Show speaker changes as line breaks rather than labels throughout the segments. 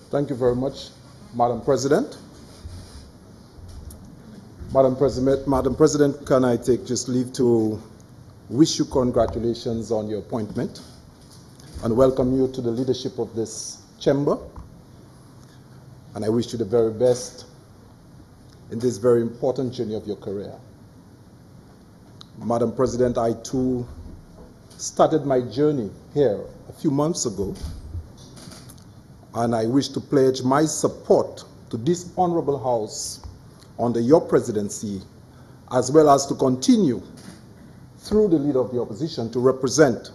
Thank you very much, Madam President. Madam President, can I take just leave to wish you congratulations on your appointment and welcome you to the leadership of this chamber. And I wish you the very best in this very important journey of your career. Madam President, I too started my journey here a few months ago, and I wish to pledge my support to this honorable House under your presidency, as well as to continue through the leader of the opposition to represent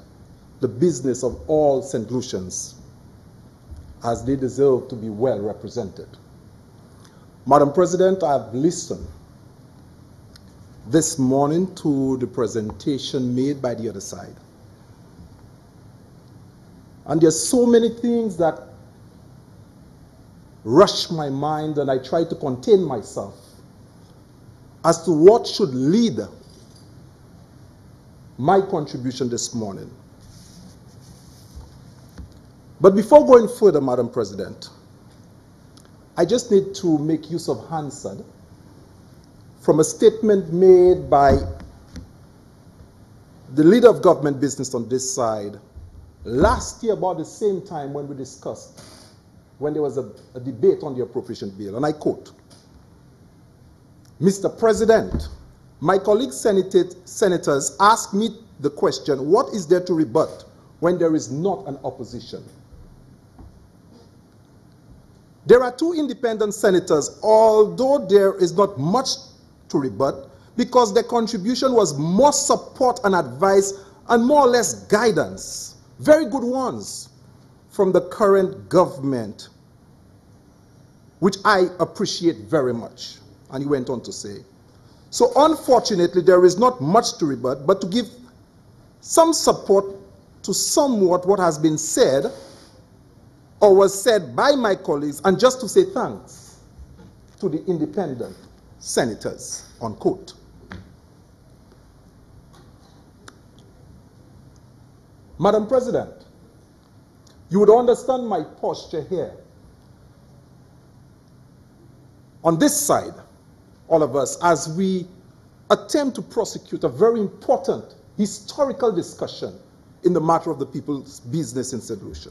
the business of all St. Lucians, as they deserve to be well represented. Madam President, I have listened this morning to the presentation made by the other side. And there's so many things that rush my mind, and I try to contain myself as to what should lead my contribution this morning. But before going further, Madam President, I just need to make use of Hansard from a statement made by the leader of government business on this side last year about the same time when we discussed, when there was a debate on the appropriation bill. And I quote, "Mr. President, my colleague senators ask me the question, what is there to rebut when there is not an opposition? There are two independent senators, although there is not much to rebut, because their contribution was more support and advice and more or less guidance, very good ones, from the current government, which I appreciate very much." And he went on to say, "So unfortunately, there is not much to rebut, but to give some support to somewhat what has been said or was said by my colleagues, and just to say thanks to the independent senators," unquote. Madam President, you would understand my posture here. On this side, all of us, as we attempt to prosecute a very important historical discussion in the matter of the people's business in St. Lucia.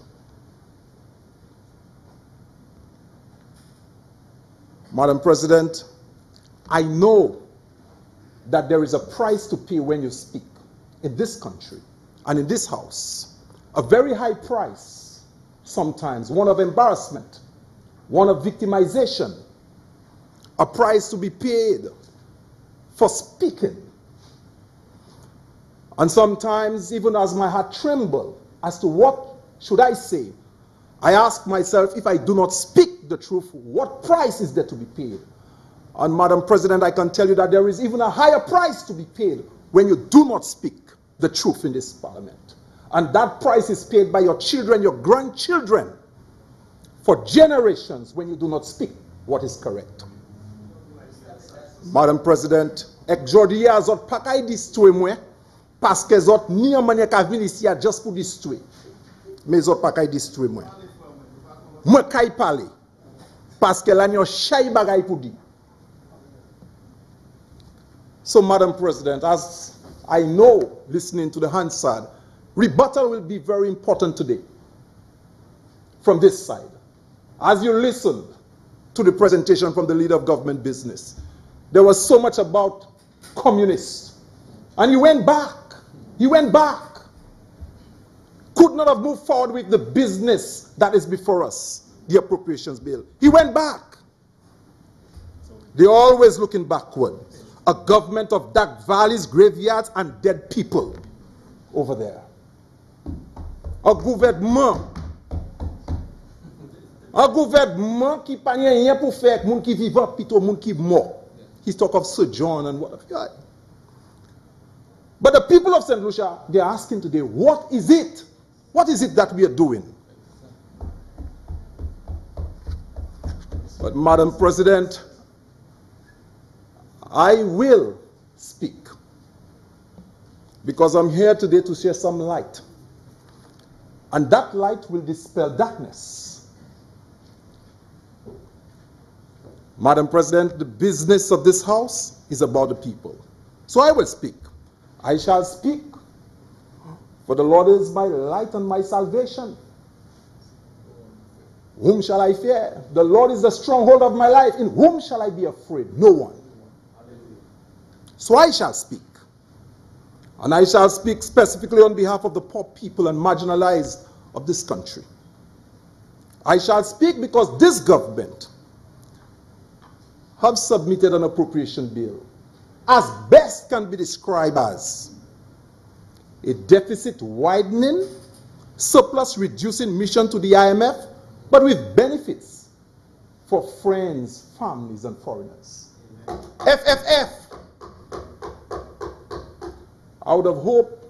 Madam President, I know that there is a price to pay when you speak in this country and in this House. A very high price, sometimes one of embarrassment, one of victimization, a price to be paid for speaking. And sometimes, even as my heart trembles as to what should I say, I ask myself, if I do not speak the truth, what price is there to be paid? And Madam President, I can tell you that there is even a higher price to be paid when you do not speak the truth in this parliament. And that price is paid by your children, your grandchildren, for generations when you do not speak what is correct. Madam President, ek jodi a zot pa kay distwe mwen, paske zot ni an manye ka vin isi a just pou distwe. Me zot pa kay distwe mwen. Mwen kay pale, paske la nyo chay bagay pou di. So, Madam President, as I know, listening to the Hansard, rebuttal will be very important today from this side. As you listened to the presentation from the leader of government business, there was so much about communists. And he went back. He went back. Could not have moved forward with the business that is before us, the appropriations bill. He went back. They're always looking backward. A government of dark valleys, graveyards, and dead people over there. A gouvernement qui pa rien pour faire, moun qui vivant, plutôt moun qui mort. He's talk of sojourn and what. But the people of St. Lucia, they are asking today, what is it? What is it that we are doing? But Madam President, I will speak because I'm here today to share some light. And that light will dispel darkness. Madam President, the business of this House is about the people. So I will speak. I shall speak, for the Lord is my light and my salvation. Whom shall I fear? The Lord is the stronghold of my life. In whom shall I be afraid? No one. So I shall speak. And I shall speak specifically on behalf of the poor people and marginalized of this country. I shall speak because this government have submitted an appropriation bill as best can be described as a deficit widening, surplus reducing mission to the IMF, but with benefits for friends, families, and foreigners. FFF. I would have hoped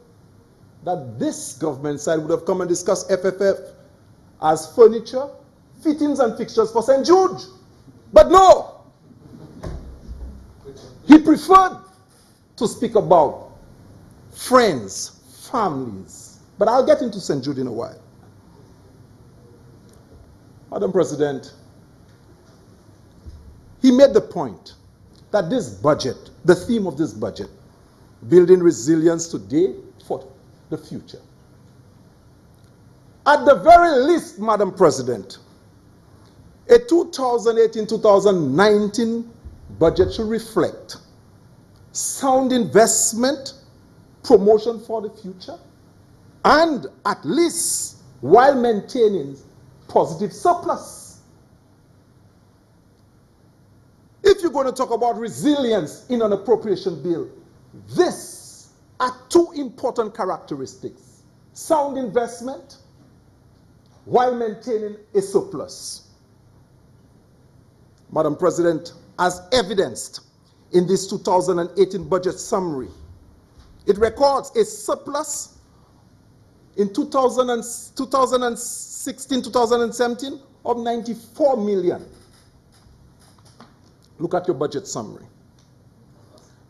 that this government side would have come and discussed FFF as furniture, fittings, and fixtures for St. Jude. But no. He preferred to speak about friends, families. But I'll get into St. Jude in a while. Madam President, he made the point that this budget, the theme of this budget, building resilience today for the future. At the very least, Madam President, a 2018-2019 budget should reflect sound investment, promotion for the future, and at least while maintaining positive surplus. If you're going to talk about resilience in an appropriation bill, these are two important characteristics. Sound investment while maintaining a surplus. Madam President, as evidenced in this 2018 budget summary, it records a surplus in 2016-2017 of 94 million. Look at your budget summary.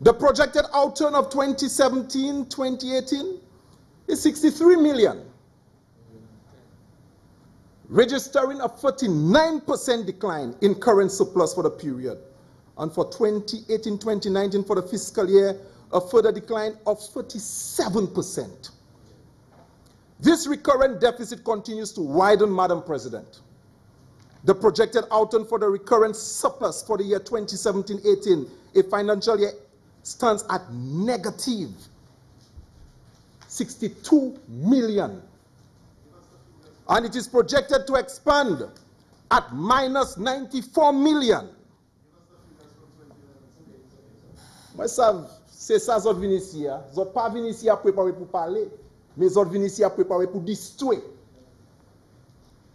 The projected outturn of 2017-2018 is 63 million, registering a 49% decline in current surplus for the period. And for 2018-2019, for the fiscal year, a further decline of 37%. This recurrent deficit continues to widen, Madam President. The projected outturn for the recurrent surplus for the year 2017-18, a financial year, stands at negative 62 million. And it is projected to expand at minus 94 million. Moi, c'est ça zot vini ici. Zot pas vini ici à préparer pour parler, mais zot vini ici à préparer pour détruire.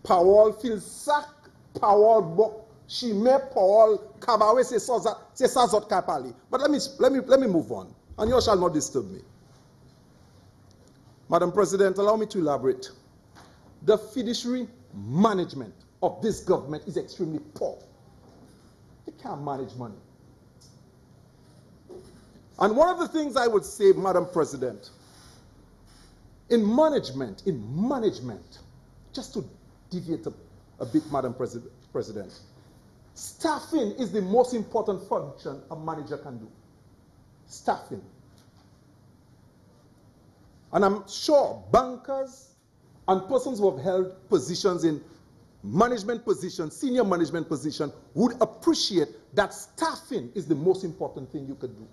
Parole fil sac, parole bok, chimé, parole kabawe, c'est ça zot ka parler. But let me move on, and you shall not disturb me. Madam President, allow me to elaborate. The fiduciary management of this government is extremely poor. They can't manage money. And one of the things I would say, Madam President, in management, just to deviate a bit, Madam President, staffing is the most important function a manager can do. Staffing. And I'm sure bankers and persons who have held positions in management positions, senior management position, would appreciate that staffing is the most important thing you could do.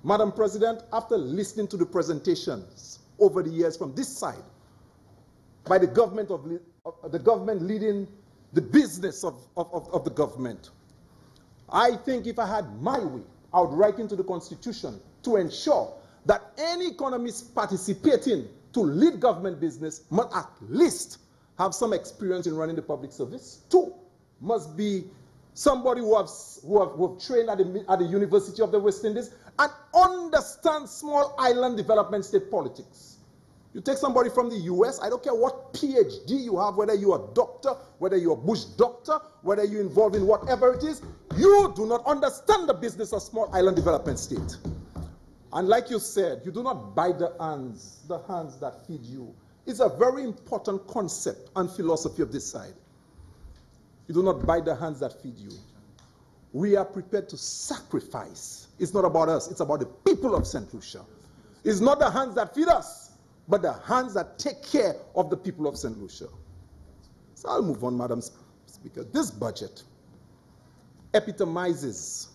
Madam President, after listening to the presentations over the years from this side, by the government leading the business of the government, I think if I had my way, I would write into the Constitution to ensure that any economist participating to lead government business must at least have some experience in running the public service. 2, must be somebody who have trained at the University of the West Indies and understand small island development state politics. You take somebody from the US, I don't care what PhD you have, whether you're a doctor, whether you're a Bush doctor, whether you're involved in whatever it is, you do not understand the business of small island development state. And like you said, you do not buy the hands that feed you. It's a very important concept and philosophy of this side. You do not buy the hands that feed you. we are prepared to sacrifice. It's not about us, it's about the people of St. Lucia. It's not the hands that feed us, but the hands that take care of the people of St. Lucia. So I'll move on, Madam Speaker. This budget epitomizes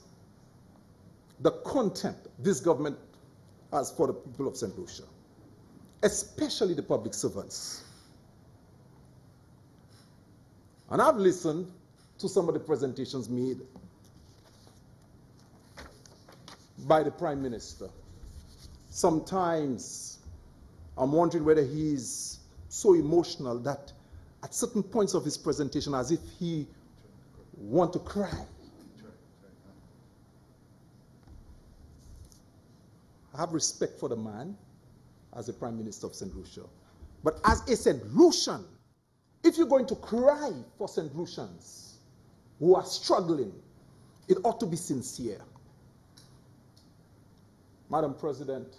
the content this government has for the people of St. Lucia, especially the public servants. And I've listened to some of the presentations made by the Prime Minister. Sometimes I'm wondering whether he's so emotional that at certain points of his presentation, as if he wants to cry. I have respect for the man as the Prime Minister of St. Lucia. But as a St. Lucian, if you're going to cry for St. Lucians who are struggling, it ought to be sincere. Madam President,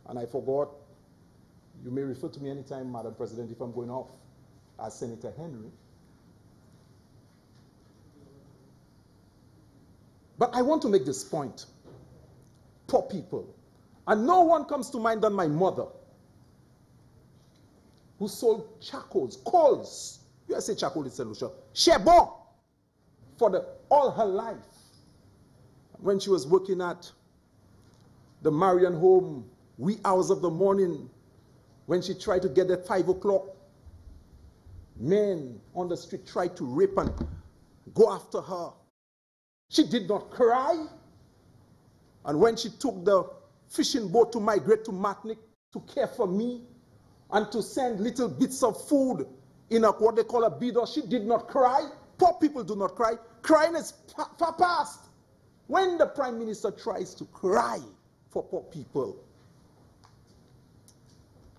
and I forgot, you may refer to me anytime, Madam President, if I'm going off, as Senator Henry. But I want to make this point. Poor people. And no one comes to mind than my mother, who sold charcoals, coals. You say charcoal in St. Lucia. Charbon for all her life. When she was working at the Marian home, wee hours of the morning, when she tried to get there at 5 o'clock, men on the street tried to rape and go after her. She did not cry. And when she took the fishing boat to migrate to Martinique to care for me and to send little bits of food in what they call a bidon, she did not cry. Poor people do not cry. Crying is far past. When the Prime Minister tries to cry for poor people,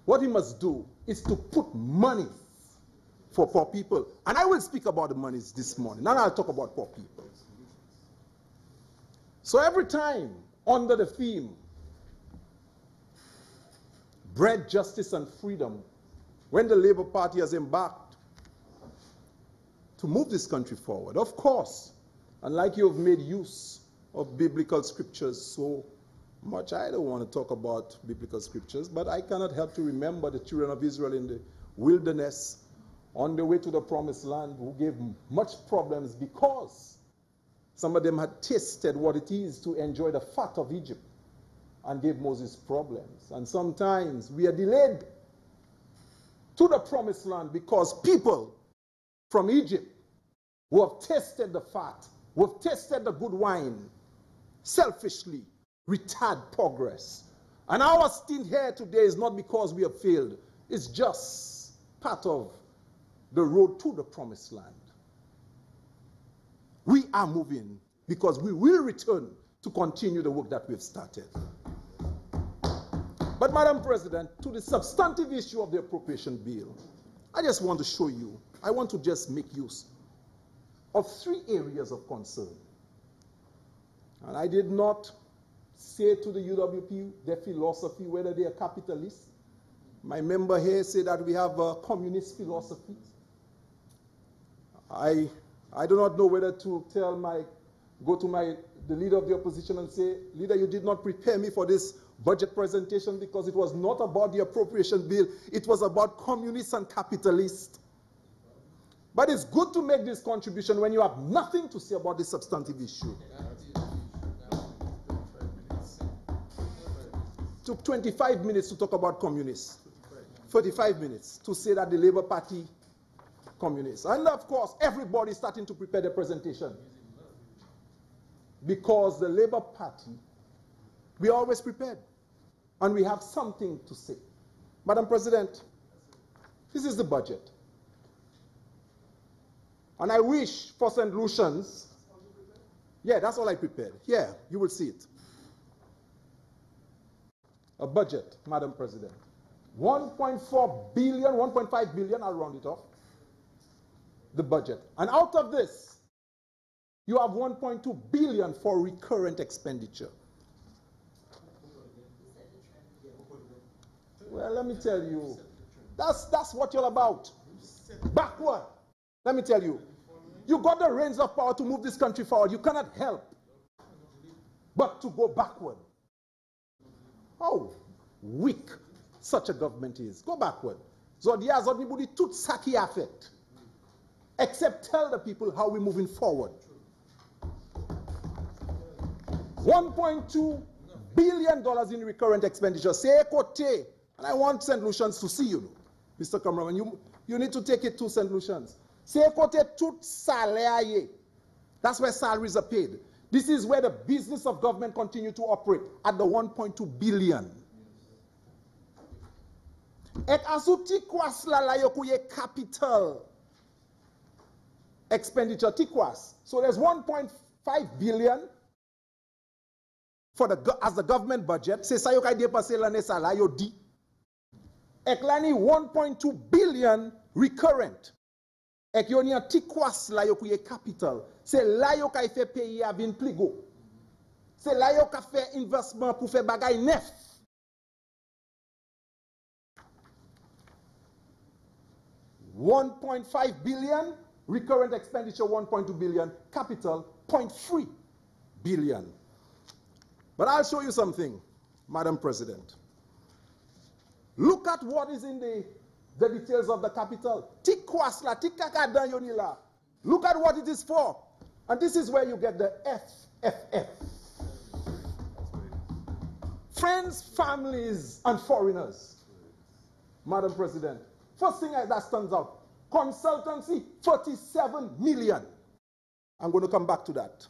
what he must do is to put money for poor people. And I will speak about the monies this morning. Now I'll talk about poor people. So every time under the theme, bread, justice, and freedom, when the Labour Party has embarked to move this country forward, of course, and like you have made use of biblical scriptures so much, I don't want to talk about biblical scriptures, but I cannot help to remember the children of Israel in the wilderness on the way to the promised land who gave much problems because some of them had tasted what it is to enjoy the fat of Egypt and gave Moses problems. And sometimes we are delayed to the promised land because people from Egypt who have tasted the fat, who have tasted the good wine, selfishly retard progress. And our stint here today is not because we have failed. It's just part of the road to the promised land. We are moving because we will return to continue the work that we've started. But Madam President, to the substantive issue of the appropriation bill, I just want to show you, I want to just make use of 3 areas of concern. And I did not say to the UWP their philosophy, whether they are capitalists. My member here said that we have a communist philosophy. I do not know whether to go to the leader of the opposition and say, leader, you did not prepare me for this budget presentation because it was not about the appropriation bill. It was about communists and capitalists. But it's good to make this contribution when you have nothing to say about this substantive issue. It took 25 minutes to talk about communists. 35 minutes to say that the Labour Party communists. And of course, everybody is starting to prepare the presentation. Because the Labour Party, we are always prepared. And we have something to say. Madam President, this is the budget. And I wish for St. Lucians, yeah, that's all I prepared. Yeah, you will see it. A budget, Madam President. 1.4 billion, 1.5 billion, I'll round it off. The budget. And out of this, you have 1.2 billion for recurrent expenditure. Well, let me tell you, that's what you're about. Backward. Let me tell you, You got the reins of power to move this country forward. You cannot help but to go backward. How weak such a government is. Go backward. Zodia Zodnibudi tout saki affect. Except tell the people how we're moving forward. $1.2 billion in recurrent expenditure. Say Kote. And I want St. Lucians to see you, Mr. Cameraman. You need to take it to St. Lucians. Say Kote tout salaire. That's where salaries are paid. This is where the business of government continue to operate at the 1.2 billion. Ek asuti kwas la la yokuye capital expenditure tikwas. So there's 1.5 billion for as the government budget. Se sa yo kay depase l'année sa la yo di. Ek lani 1.2 billion recurrent. Ek yo ni an tikwas la yo kuye capital. Se la yo kay fe pays avin pligo. Se la yo ka fe investment pour fe bagay nef. $1.5 billion, recurrent expenditure 1.2 billion, capital 0.3 billion. But I'll show you something, Madam President. Look at what is in the details of the capital. Look at what it is for. And this is where you get the FFF. Friends, families, and foreigners. Madam President. First thing that stands out, consultancy, 47 million. I'm going to come back to that.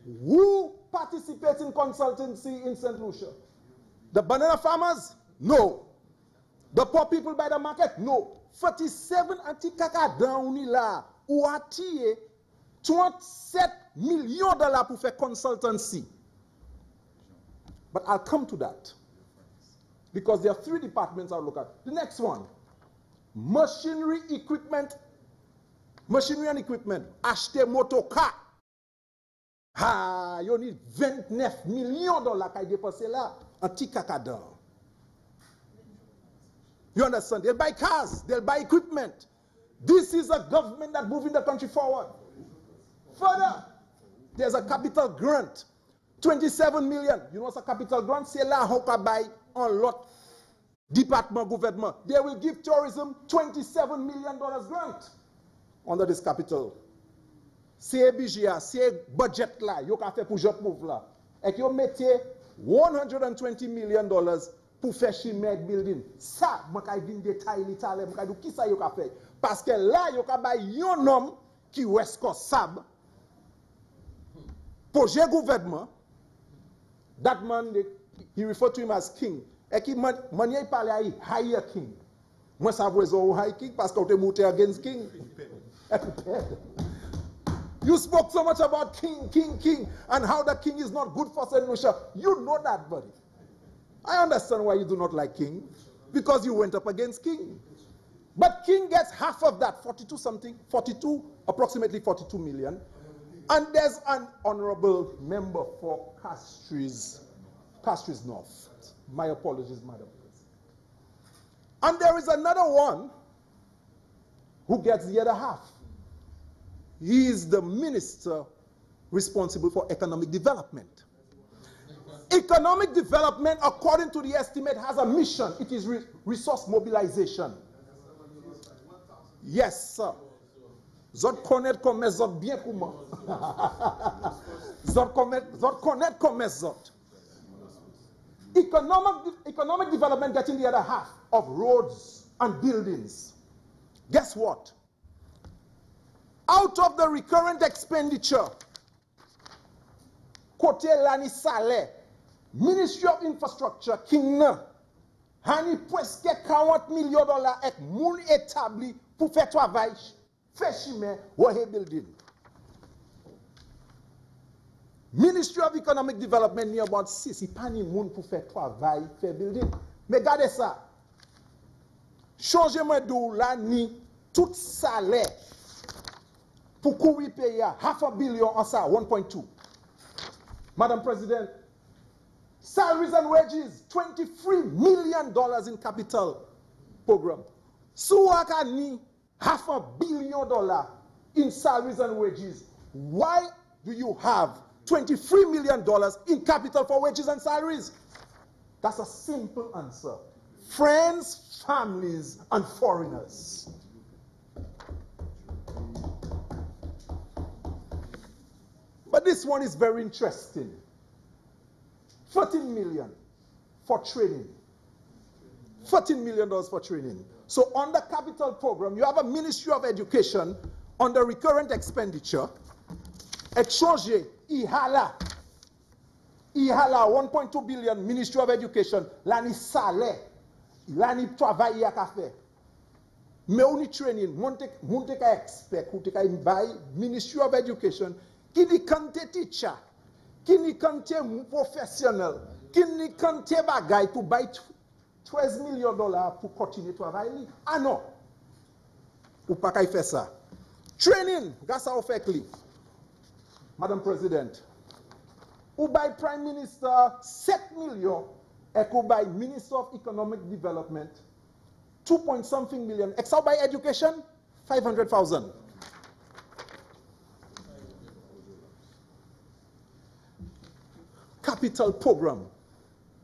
Who participates in consultancy in St. Lucia? The banana farmers? No. The poor people by the market? No. 47 anti-kaka down là ou attirer 37 millions de dollars pour faire consultancy. But I'll come to that. Because there are 3 departments I'll look at. The next one, machinery and equipment. Acheter motocar. Ah, you need 29 millions de dollars qui dépassent là. Anti-kakadan. You understand? They'll buy cars. They'll buy equipment. This is a government that's moving the country forward. Further, there's a capital grant. 27 million. You know what's a capital grant? C'est là how can buy on lot department government. They will give tourism $27 million grant under this capital. C'est budget, c'est budget là, yo ka fait pour job move là. Et yo mette $120 million pour faire chimèque building. Ça, moi kay vinn détail l'Italie, moi kay do ki sa yo ka fait. Parce que là yo ka bay yon homme qui responsable projet gouvernement. That man, he referred to him as king. Et qui maniait parler à higher king. Moi, ça veut dire high king parce que tu es monté against king. You spoke so much about king, and how the king is not good for St. Lucia. You know that, buddy. I understand why you do not like king. Because you went up against king. But king gets half of that, approximately 42 million. And there's an honorable member for Castries North. My apologies, Madam President. And there is another one who gets the other half. He is the minister responsible for economic development. Economic development, according to the estimate, has a mission. It is resource mobilization. Yes, sir. Zot connaît comme zot bien comment. Zot connaît comme zot. Economic development getting the other half of roads and buildings. Guess what? Out of the recurrent expenditure, Kote Lani Saleh, Ministry of Infrastructure, Kingna, Hani presque $40 millions et moun établi pour faire travail. Feshime Wahe building. Ministry of Economic Development ni about 6 pani moun pour faire travail, faire building. Mais regardez ça. Changement de là ni tout salaire pour courir payer $500 million en ça 1.2. Madam President, salaries and wages $23 million in capital program. Suwaka ni $500 million in salaries and wages. Why do you have $23 million in capital for wages and salaries? That's a simple answer. Friends, families, and foreigners. But this one is very interesting. $14 million for training. $14 million for training. So on the capital program, you have a Ministry of Education on the recurrent expenditure. Étranger, Ihala 1.2 billion, Ministry of Education, l'année salaire, l'année travail à faire. Mais on y training, monte ka expert, monte ka buy Ministry of Education, qui ni kante teacher, qui ni kante professionnel, qui ni kante bagay pour buy $12 million pour continuer travail. Ah non, ou pas kay faire ça. Training, gasa ou fait cli. Madam President, ou by Prime Minister 7 million, et ou by Minister of Economic Development 2.something million, except by education 500,000. Capital Program,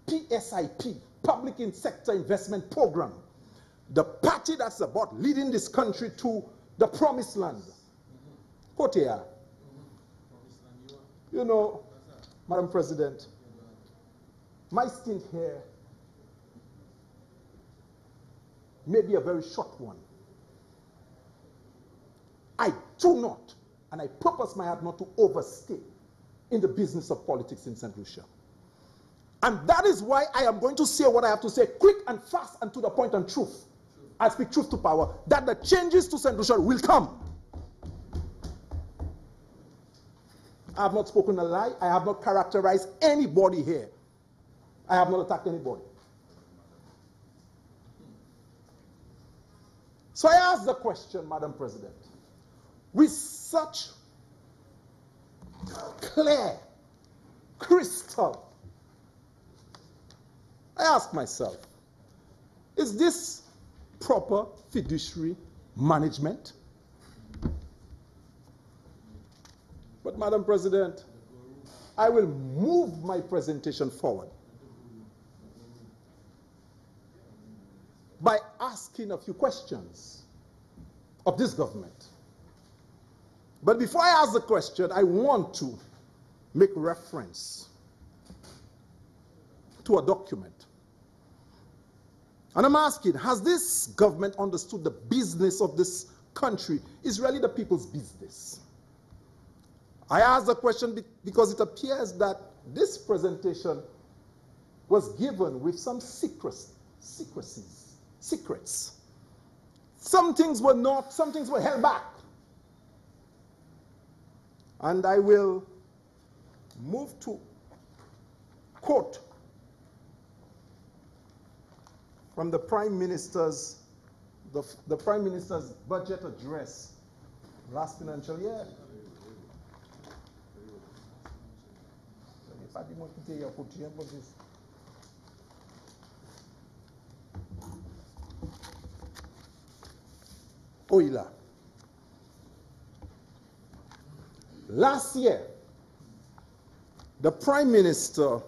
PSIP, Public in Sector Investment Program, the party that's about leading this country to the promised land. Kotea. You know, Madam President, my stint here may be a very short one. I do not, and I purpose my heart not to overstay in the business of politics in St. Lucia. And that is why I am going to say what I have to say, quick and fast and to the point and truth. I speak truth to power, that the changes to St. Lucia will come. I have not spoken a lie. I have not characterized anybody here. I have not attacked anybody. So I ask the question, Madam President, with such clear, crystal, I ask myself, is this proper fiduciary management? But Madam President, I will move my presentation forward by asking a few questions of this government. But before I ask the question, I want to make reference to a document. And I'm asking, has this government understood the business of this country is really the people's business? I ask the question because it appears that this presentation was given with some secrets. Some things were not, some things were held back. And I will move to quote from the Prime Minister's budget address last financial year. Oila. Last year, the Prime Minister,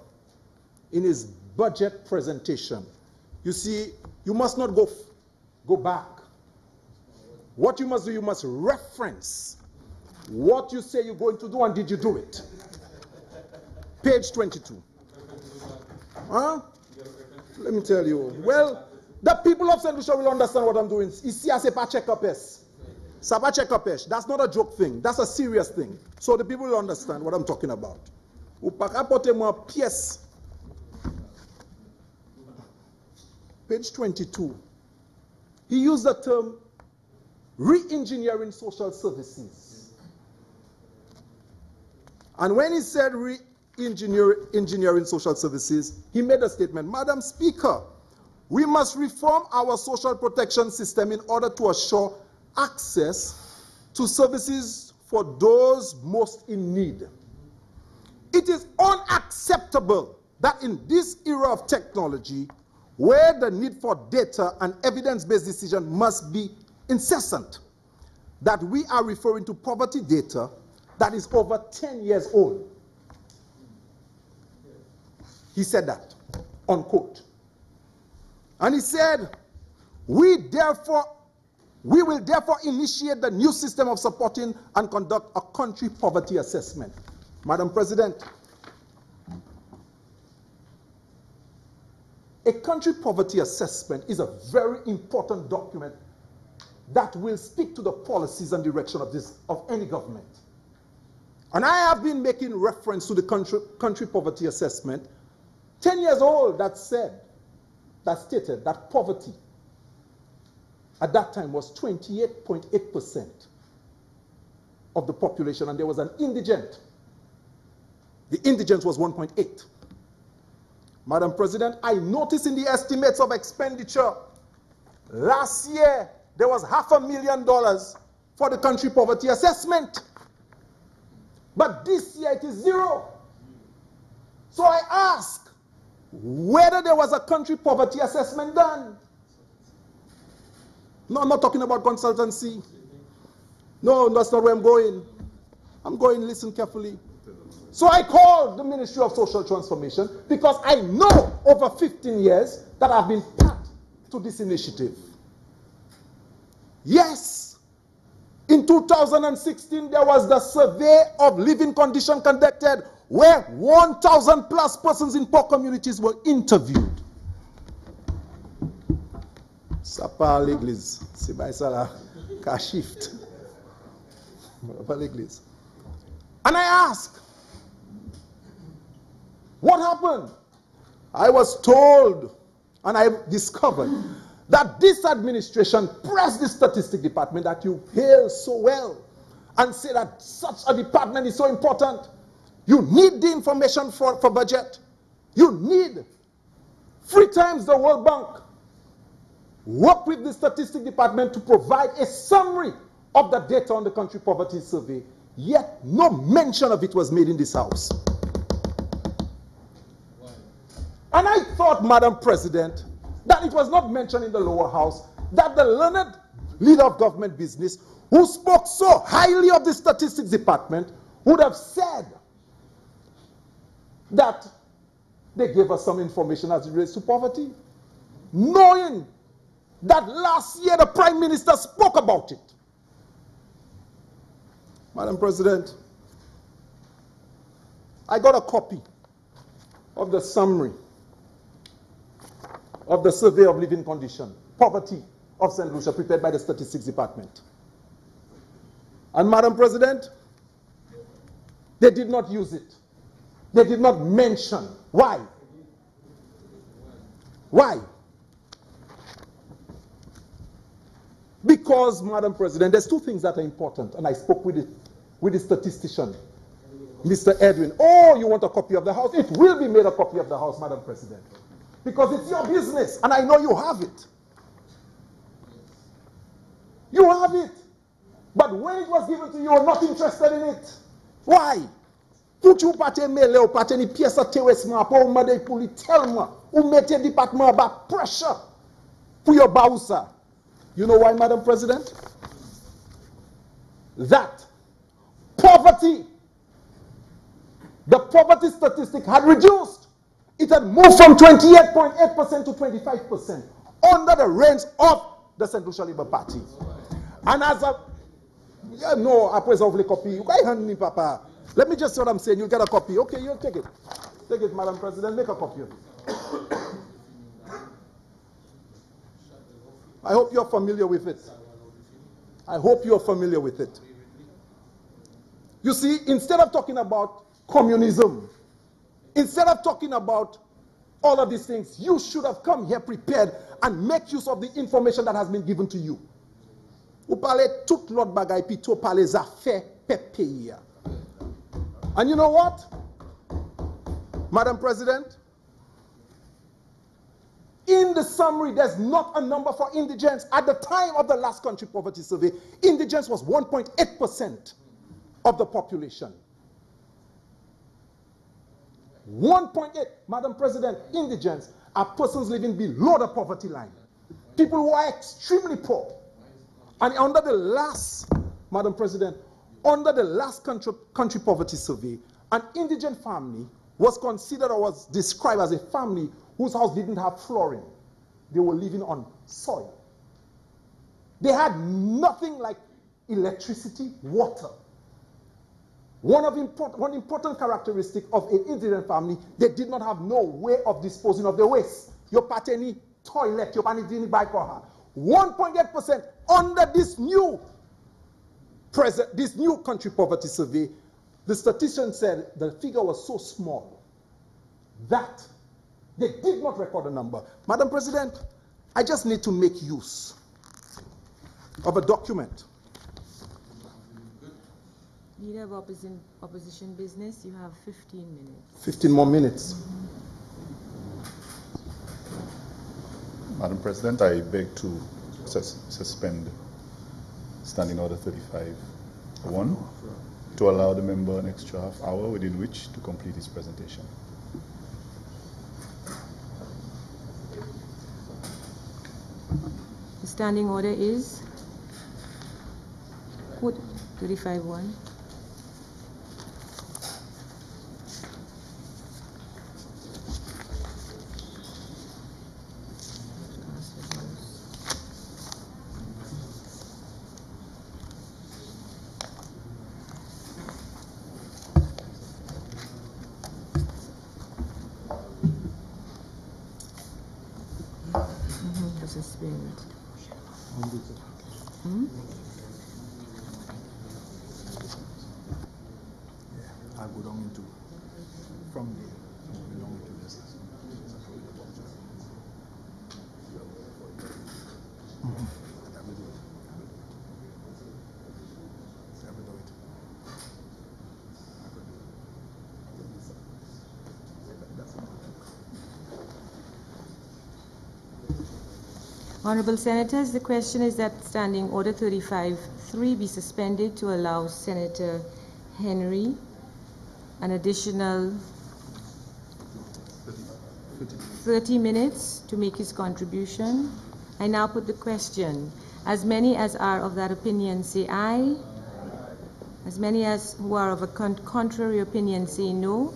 in his budget presentation, you see, you must not go back. What you must do, you must reference what you say you're going to do and did you do it. Page 22. Huh? Let me tell you. Well, the people of St. Lucia will understand what I'm doing. Ici, c'est pas check-up-es. Ça pas check-up-es. That's not a joke thing. That's a serious thing. So the people will understand what I'm talking about. Ou pas apporter moi pièce. Page 22. He used the term re-engineering social services. And when he said engineering social services, he made a statement, Madam Speaker, we must reform our social protection system in order to assure access to services for those most in need. It is unacceptable that in this era of technology, where the need for data and evidence-based decision must be incessant that we are referring to poverty data that is over 10 years old. He said that, unquote. And he said, we will therefore initiate the new system of supporting and conduct a country poverty assessment. Madam President, a country poverty assessment is a very important document that will speak to the policies and direction of any government. And I have been making reference to the country poverty assessment, 10 years old, that stated that poverty at that time was 28.8% of the population, and there was an indigent. The indigent was 1.8. Madam President, I noticed in the estimates of expenditure last year there was $500,000 for the country poverty assessment. But this year it is zero. So I ask whether there was a country poverty assessment done. No, I'm not talking about consultancy. No, that's not where I'm going. I'm going, listen carefully. So I called the Ministry of Social Transformation because I know over 15 years that I've been part to this initiative. Yes, in 2016 there was the survey of living condition conducted where 1,000 plus persons in poor communities were interviewed. Sapa l'église, c'est by ça ka shift. And I asked, what happened? I was told, and I discovered, that this administration pressed the statistics department that you hail so well and say that such a department is so important. You need the information for budget. You need 3 times the World Bank. Work with the statistics department to provide a summary of the data on the country poverty survey, yet no mention of it was made in this house. And I thought, Madam President, that it was not mentioned in the lower house, that the learned leader of government business, who spoke so highly of the statistics department, would have said that they gave us some information as it relates to poverty, knowing that last year the Prime Minister spoke about it. Madam President, I got a copy of the summary of the survey of living condition, poverty of St. Lucia, prepared by the Statistics Department. And Madam President, they did not use it. They did not mention. Why? Why? Because, Madam President, there's 2 things that are important, and I spoke with the statistician, Mr. Edwin. Oh, you want a copy of the house? It will be made a copy of the house, Madam President. Because it's your business, and I know you have it. You have it. But when it was given to you, you were not interested in it. Why? Pour you pate mele ou pate ni pièce terrestre pour ou mande pour lui tellement ou mette département ba pressure pour your bausa. You know why, Madam President? That poverty, the poverty statistic had reduced. It had moved from 28.8% to 25% under the reign of the St. Lucia Labour Party. And as a, no, I present the copy. You can't hand me, Papa. Let me just say what I'm saying. You get a copy. Okay, you take it. Take it, Madam President. Make a copy of it. I hope you're familiar with it. I hope you're familiar with it. You see, instead of talking about communism, instead of talking about all of these things, you should have come here prepared and make use of the information that has been given to you. Vous parlez toute l'autre bagaille, puis tout parlez affaires pays. And you know what, Madam President? In the summary, there's not a number for indigents. At the time of the last country poverty survey, indigents was 1.8% of the population. 1.8, Madam President, indigents are persons living below the poverty line. People who are extremely poor. And under the last, Madam President, under the last country poverty survey, an indigent family was considered or was described as a family whose house didn't have flooring. They were living on soil. They had nothing like electricity, water. One important characteristic of an indigent family, they did not have no way of disposing of their waste. Your pateni toilet, your panidini bike or her. 1.8% under this new country poverty survey. The statistician said the figure was so small that they did not record a number. Madam President, I just need to make use of a document.
Leader of opposition business, you have 15 minutes.
15 more minutes.
Madam President, I beg to suspend Standing Order 35-1 to allow the member an extra half hour within which to complete his presentation.
The standing order is 35-1.
I'll go down into from there. Down into this.
Honorable Senators, the question is that Standing Order 35-3 be suspended to allow Senator Henry an additional 30 minutes to make his contribution. I now put the question. As many as are of that opinion say aye. As many as who are of a contrary opinion say no.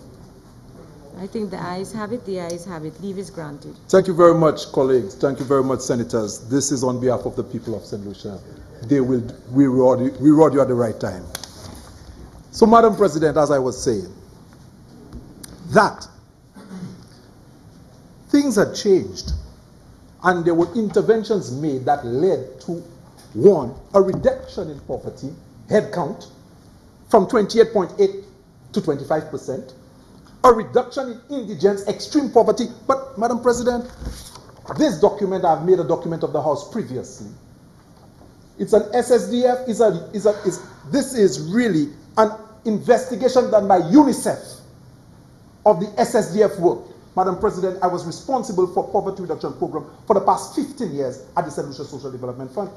I think the ayes have it. The ayes have it. Leave is granted.
Thank you very much, colleagues. Thank you very much, senators. This is on behalf of the people of St. Lucia. We reward you at the right time. So, Madam President, as I was saying, that things had changed and there were interventions made that led to, one, a reduction in poverty, headcount, from 28.8 to 25%, a reduction in indigence, extreme poverty. But, Madam President, this document, I've made a document of the House previously. It's an SSDF, this is really an investigation done by UNICEF of the SSDF work. Madam President, I was responsible for poverty reduction program for the past 15 years at the St. Lucia Social Development Fund.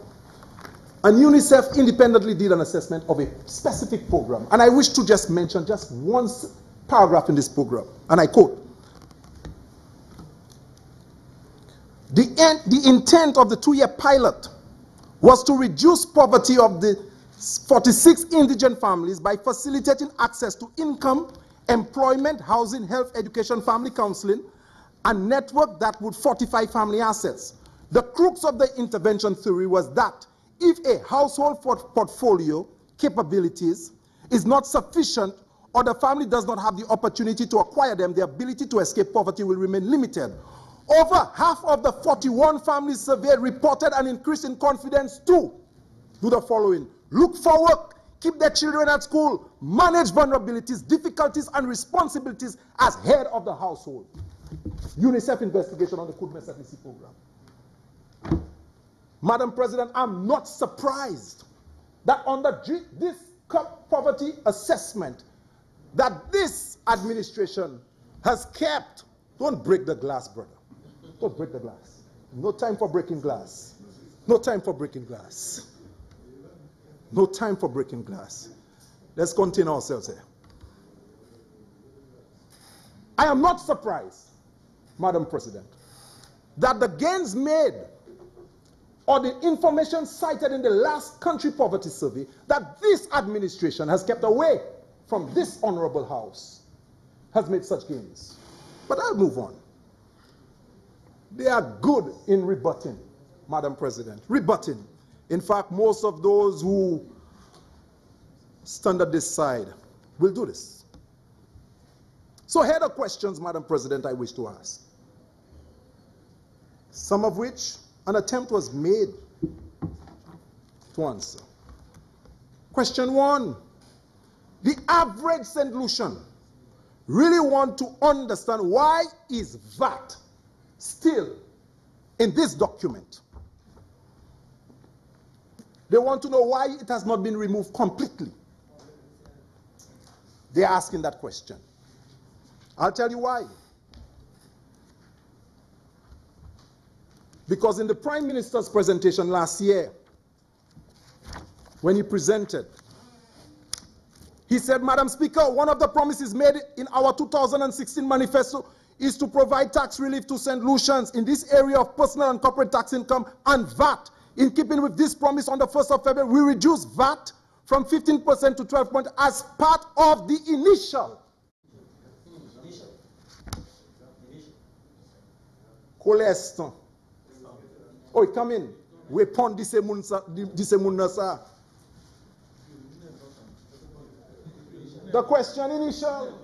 And UNICEF independently did an assessment of a specific program. And I wish to just mention just one paragraph in this program, and I quote, the intent of the 2-year pilot was to reduce poverty of the 46 indigent families by facilitating access to income, employment, housing, health, education, family counseling, a network that would fortify family assets. The crux of the intervention theory was that if a household portfolio capabilities is not sufficient or the family does not have the opportunity to acquire them, the ability to escape poverty will remain limited. Over half of the 41 families surveyed reported an increase in confidence to do the following: look for work, keep their children at school, manage vulnerabilities, difficulties, and responsibilities as head of the household. UNICEF investigation on the Could Messafisi program. Madam President, I'm not surprised that under this poverty assessment that this administration has kept. Don't break the glass, brother. Don't break the glass. No time for breaking glass. No time for breaking glass. No time for breaking glass. Let's contain ourselves here. I am not surprised, Madam President, that the gains made or the information cited in the last country poverty survey that this administration has kept away from this honorable house has made such gains. But I'll move on. They are good in rebutting, Madam President, rebutting. In fact, most of those who stand at this side will do this. So here are the questions, Madam President, I wish to ask. Some of which an attempt was made to answer. Question 1. The average St. Lucian really want to understand why is VAT still in this document. They want to know why it has not been removed completely. They are asking that question. I'll tell you why. Because in the Prime Minister's presentation last year, when he presented, he said, Madam Speaker, one of the promises made in our 2016 manifesto is to provide tax relief to St. Lucians in this area of personal and corporate tax income and VAT. In keeping with this promise, on the 1st of February, we reduced VAT from 15% to 12% as part of the initial. Oh, come in. We pon disemunasa. The question initial.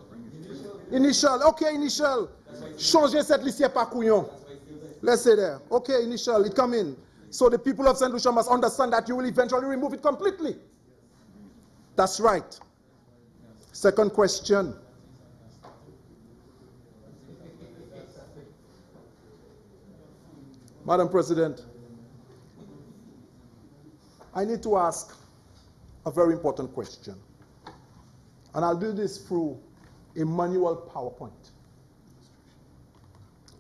Initial. Okay, initial. Changer cette liste pas couillon. Let's say there. Okay, initial. It come in. So the people of St. Lucia must understand that you will eventually remove it completely. That's right. Second question. Madam President, I need to ask a very important question. And I'll do this through a manual PowerPoint.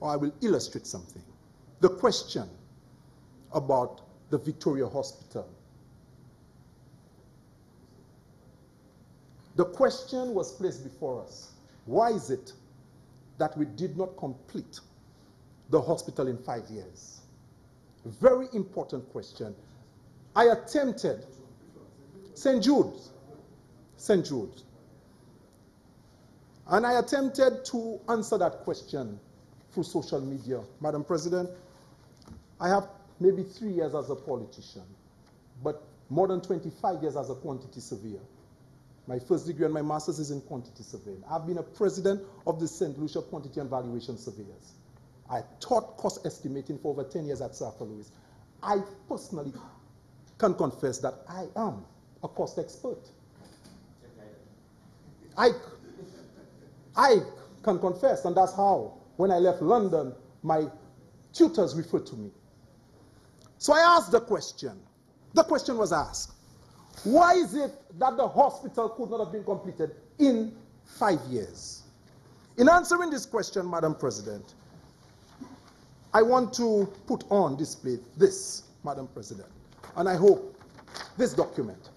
Or I will illustrate something. The question about the Victoria Hospital. The question was placed before us. Why is it that we did not complete the hospital in 5 years? Very important question. I attempted, St. Jude's, and I attempted to answer that question through social media. Madam President, I have maybe 3 years as a politician, but more than 25 years as a quantity surveyor. My first degree and my master's is in quantity surveying. I've been a president of the St. Lucia Quantity and Valuation Surveyors. I taught cost estimating for over 10 years at Sir Louis. I personally can confess that I am a cost expert. I can confess, and that's how, when I left London, my tutors referred to me. So I asked the question. The question was asked, why is it that the hospital could not have been completed in 5 years? In answering this question, Madam President, I want to put on display this, Madam President, and I hope this document.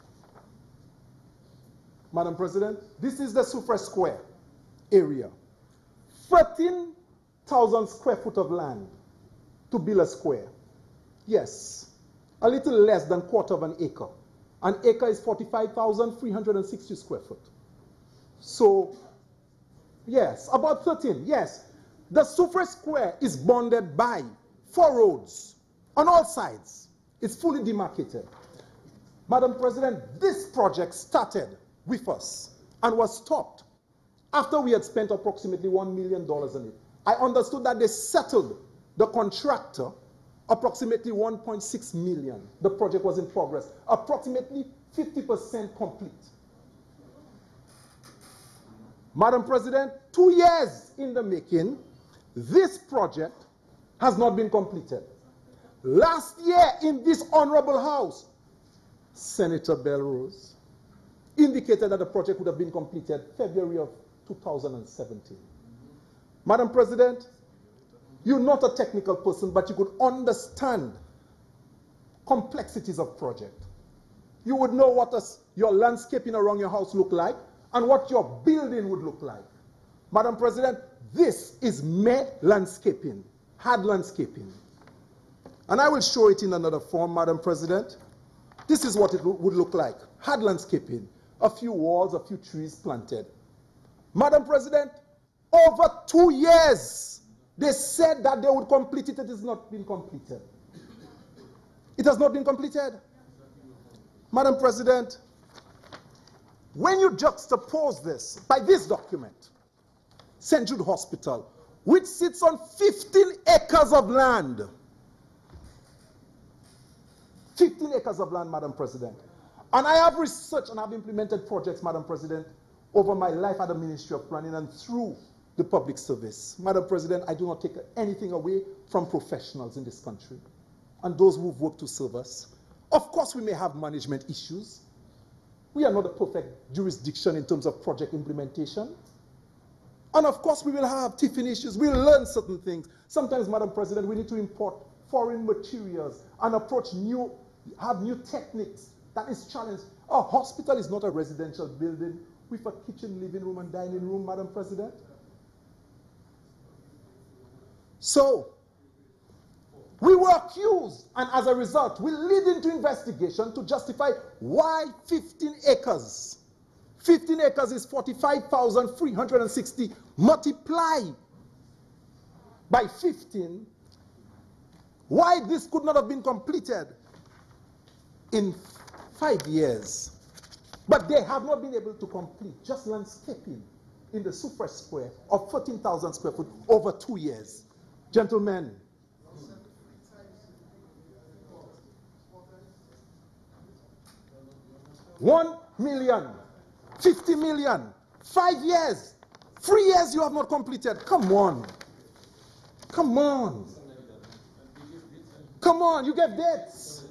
Madam President, this is the Soufrière Square area. 13,000 square foot of land to build a square. Yes, a little less than quarter of an acre. An acre is 45,360 square foot. So, yes, about 13, yes. The Soufrière Square is bounded by 4 roads on all sides. It's fully demarcated. Madam President, this project started with us and was stopped after we had spent approximately $1 million in it. I understood that they settled the contractor approximately 1.6 million. The project was in progress, approximately 50% complete. Madam President, 2 years in the making, this project has not been completed. Last year in this honorable house, Senator Belrose indicated that the project would have been completed February of 2017. Madam President, you're not a technical person, but you could understand complexities of project. You would know what your landscaping around your house look like and what your building would look like. Madam President, this is mere landscaping, hard landscaping. And I will show it in another form, Madam President. This is what it would look like. Hard landscaping, a few walls, a few trees planted. Madam President, over 2 years, they said that they would complete it. It has not been completed. It has not been completed. Madam President, when you juxtapose this by this document, St. Jude Hospital, which sits on 15 acres of land. 15 acres of land, Madam President. And I have researched and have implemented projects, Madam President, over my life at the Ministry of Planning and through the public service. Madam President, I do not take anything away from professionals in this country and those who've worked to serve us. Of course, we may have management issues. We are not a perfect jurisdiction in terms of project implementation. And of course, we will have tiffin issues. We'll learn certain things. Sometimes, Madam President, we need to import foreign materials and have new techniques. That is challenged. A hospital is not a residential building with a kitchen, living room, and dining room, Madam President. So, we were accused, and as a result, we lead into investigation to justify why 15 acres. 15 acres is 45,360. Multiply by 15. Why this could not have been completed in 5 years. But they have not been able to complete just landscaping in the Super Square of 14,000 square foot over 2 years. Gentlemen, $1 million, 50 million, 5 years, 3 years you have not completed. Come on. Come on. Come on, you get dates.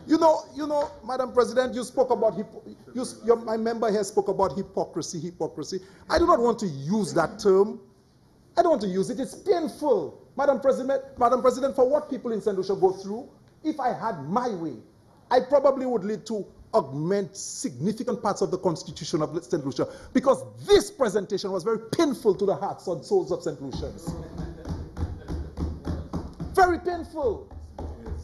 You know, Madam President, you spoke about, my member here spoke about hypocrisy. I do not want to use that term. I don't want to use it. It's painful. Madam President, for what people in St. Lucia go through, if I had my way, I probably would lead to augment significant parts of the constitution of St. Lucia, because this presentation was very painful to the hearts and souls of St. Lucians. Very painful.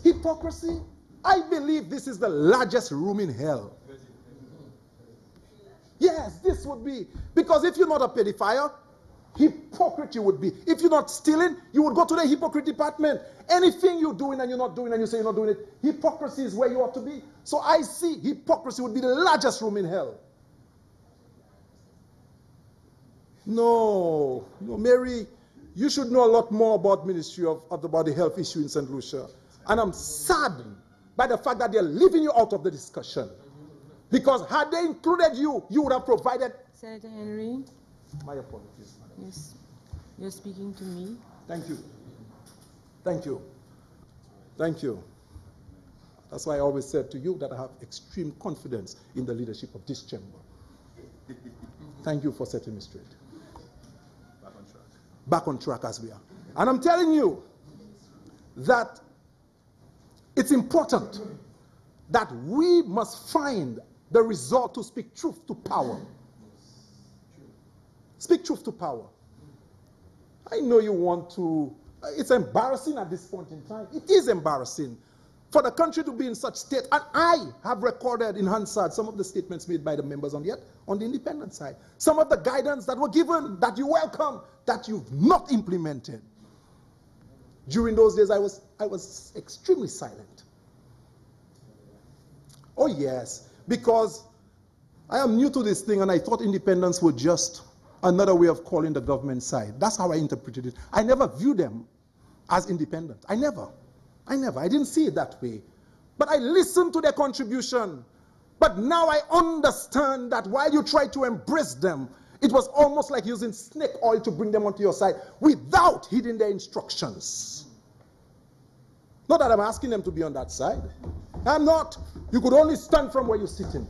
Hypocrisy. I believe this is the largest room in hell. Yes, this would be. Because if you're not a pedophile, hypocrite you would be. If you're not stealing, you would go to the hypocrite department. Anything you're doing and you're not doing and you say you're not doing it, hypocrisy is where you ought to be. So I see hypocrisy would be the largest room in hell. No, Mary, you should know a lot more about Ministry of the Body Health issue in St. Lucia. And I'm saddened by the fact that they're leaving you out of the discussion. Because had they included you, you would have provided...
Senator Henry.
My apologies, madam.
Yes, you're speaking to me.
Thank you. Thank you. Thank you. That's why I always said to you that I have extreme confidence in the leadership of this chamber. Thank you for setting me straight.
Back on track.
Back on track as we are. And I'm telling you that it's important that we must find the result to speak truth to power. Speak truth to power. I know you want to, it's embarrassing at this point in time. It is embarrassing for the country to be in such state. And I have recorded in Hansard some of the statements made by the members on the independent side. Some of the guidance that were given, that you welcome, that you've not implemented. During those days, I was extremely silent. Oh yes, because I am new to this thing and I thought independents were just another way of calling the government side. That's how I interpreted it. I never viewed them as independent. I never. I didn't see it that way. But I listened to their contribution. But now I understand that while you try to embrace them, it was almost like using snake oil to bring them onto your side without heeding their instructions. Not that I'm asking them to be on that side. I'm not. You could only stand from where you're sitting.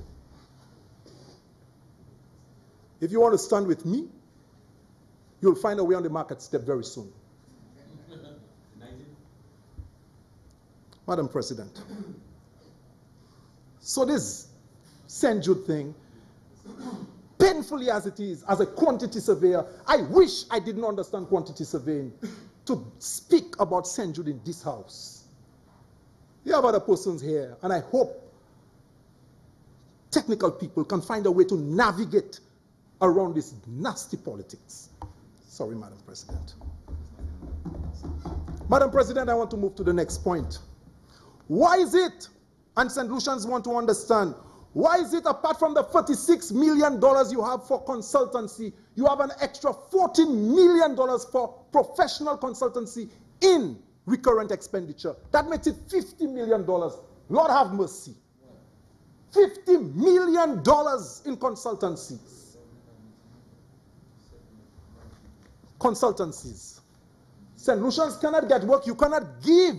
If you want to stand with me, you'll find a way on the market step very soon. Madam President. So this St. Jude thing, painfully as it is, as a quantity surveyor, I wish I didn't understand quantity surveying to speak about St. Jude in this house. You have other persons here, and I hope technical people can find a way to navigate around this nasty politics. Sorry, Madam President. Madam President, I want to move to the next point. Why is it, and St. Lucians want to understand, why is it apart from the $36 million you have for consultancy, you have an extra $14 million for professional consultancy in recurrent expenditure? That makes it $50 million. Lord have mercy. $50 million in consultancies. Consultancies. St. Lucians cannot get work. You cannot give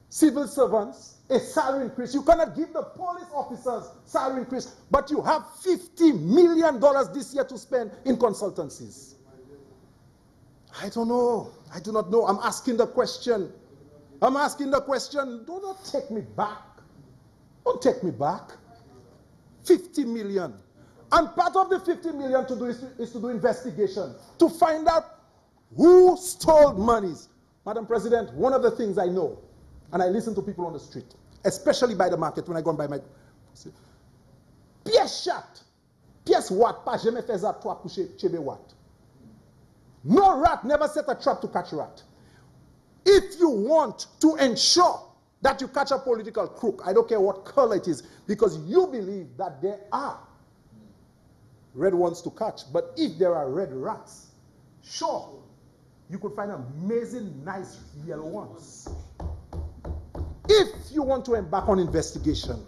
civil servants a salary increase. You cannot give the police officers salary increase. But you have $50 million this year to spend in consultancies. I don't know. I do not know. I'm asking the question. I'm asking the question. Do not take me back. Don't take me back. 50 million. And part of the 50 million to do is to do investigation, to find out who stole monies. Madam President, one of the things I know, and I listen to people on the street, especially by the market when I go and buy my... Pièce chat. Pièce what? Pas jamais fait ça toi pour chebe what. No rat never set a trap to catch a rat. If you want to ensure that you catch a political crook, I don't care what color it is, because you believe that there are red ones to catch. But if there are red rats, sure, you could find amazing, nice yellow ones. If you want to embark on investigation,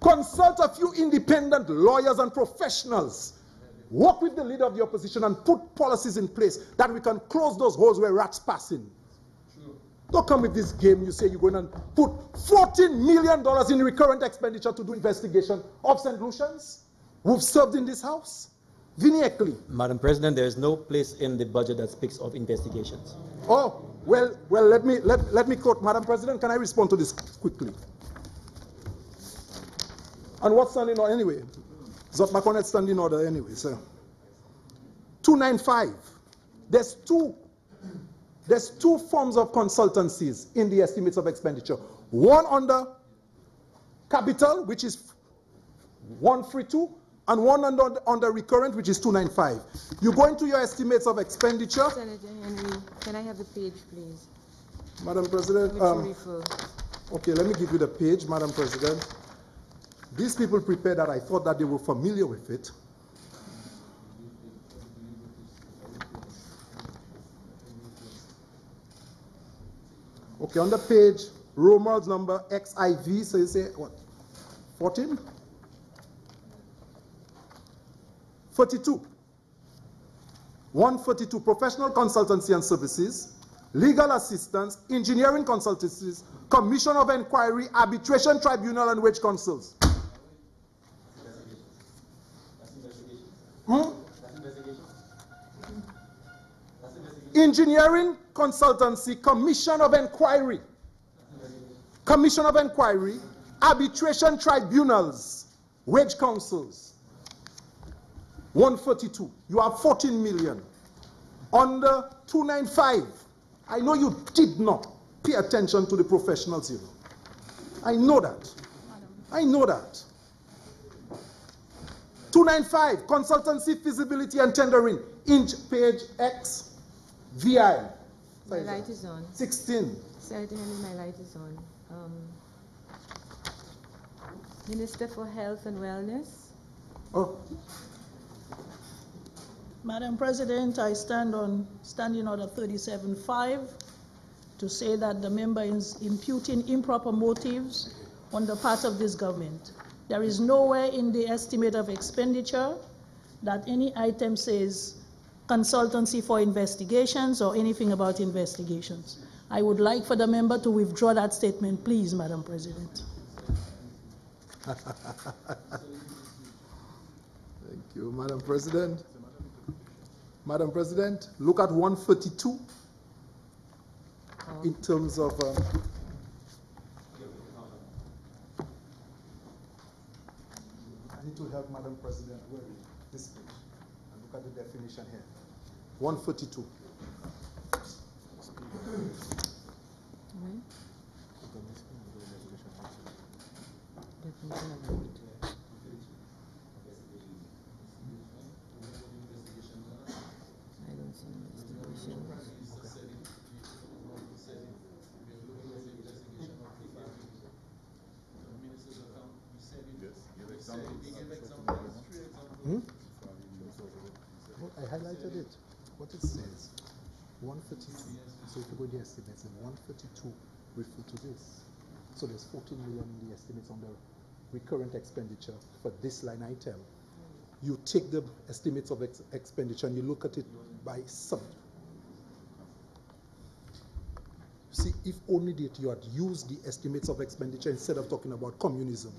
consult a few independent lawyers and professionals. Work with the leader of the opposition and put policies in place that we can close those holes where rats pass in. Don't come with this game. You say you're going to put $14 million in recurrent expenditure to do investigation of St. Lucians who've served in this house. Viniekli.
Madam President, there is no place in the budget that speaks of investigations.
Oh, well, let me quote. Madam President, can I respond to this quickly? And what's standing order anyway? Zotmakonet standing order anyway, sir. 295. There's two forms of consultancies in the estimates of expenditure. One under capital, which is 132, and one under recurrent, which is 295. You go into your estimates of expenditure.
Senator Henry, can I have the page, please?
Madam President, okay, let me give you the page, Madam President. These people prepared that. I thought that they were familiar with it. Okay, on the page, Romuald's number XIV, so you say, what, 14? 42. 142, professional consultancy and services, legal assistance, engineering consultancies, commission of inquiry, arbitration tribunal, and wage councils. Engineering consultancy, commission of inquiry, arbitration tribunals, wage councils. 142. You have 14 million. Under 295, I know you did not pay attention to the professionals, you know. I know that. I know that. 295, consultancy, feasibility, and tendering. Inch, page X, VI.
My light is on.
16.
Senator Henry, my light is on. Minister for Health and Wellness.
Oh.
Madam President, I stand on Standing Order 37.5 to say that the member is imputing improper motives on the part of this government. There is nowhere in the estimate of expenditure that any item says consultancy for investigations or anything about investigations. I would like for the member to withdraw that statement, please, Madam President.
Thank you, Madam President. Madam President, look at 132 in terms of... I need to help Madam President with this page. And look at the definition here. 142.
don't see investigations.
I highlighted it. What it says, 132. So if you go to the estimates, and 132 refer to this. So there's 14 million in the estimates on the recurrent expenditure for this line item. You take the estimates of expenditure and you look at it by sub. See, if only that you had used the estimates of expenditure instead of talking about communism.